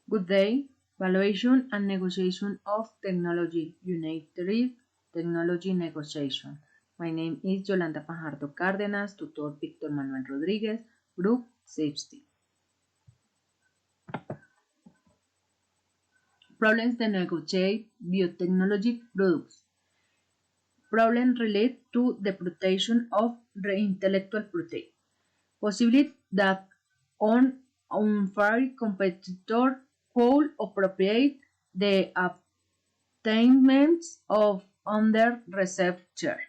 Good day. Valuation and negotiation of technology. Unit 3. Technology negotiation. My name is Yolanda Fajardo Cárdenas, tutor Víctor Manuel Rodríguez, Group 60. Problems to negotiate biotechnology products. Problem relate to the protection of the intellectual property. Possibility that an unfair competitor could appropriate the attainments of under-researcher.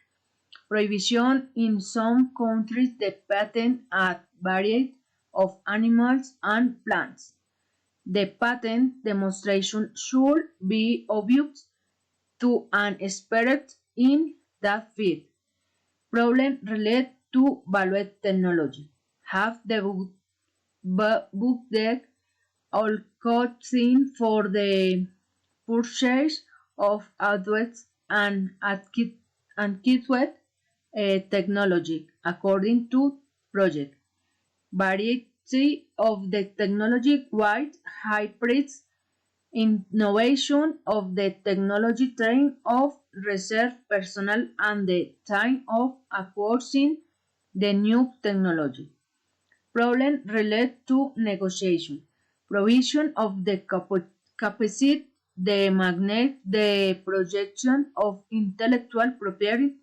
Prohibition in some countries the patent at variety of animals and plants. The patent demonstration should be obvious to an expert in that field. Problem related to value technology. Have the book deck all costing for the purchase of advanced and kitwet technology according to project. Variety of the technology wide hybrids innovation of the technology train of reserve personnel and the time of acquiring the new technology. Problem related to negotiation. Provision of the capacity, the magnet, the projection of intellectual property,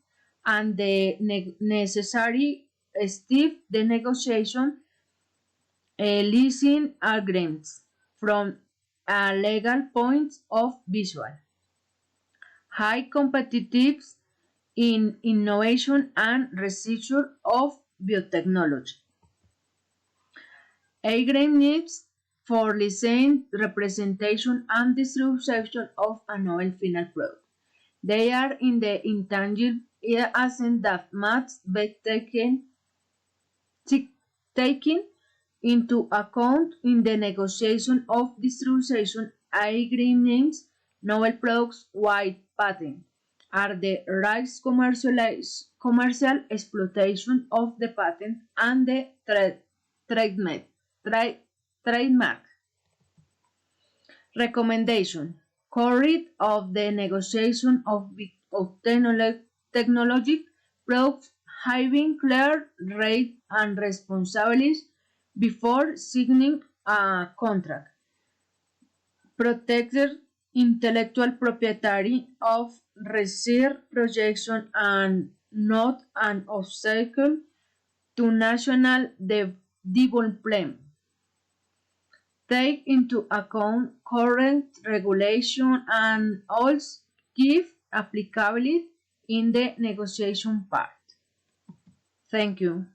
and the necessary step the negotiation leasing agreements from a legal point of visual. High competitiveness in innovation and research of biotechnology. Agreements for license, representation, and distribution of a novel final product. They are in the intangible assets that must be taken into account in the negotiation of distribution agreements. Novel products wide patent are the rights commercial exploitation of the patent and the trademark. Recommendation. Courage of the negotiation of technology products having clear rights and responsibilities before signing a contract. Protected intellectual property of research projection and not an obstacle to national development. Take into account current regulation and also give applicability in the negotiation part. Thank you.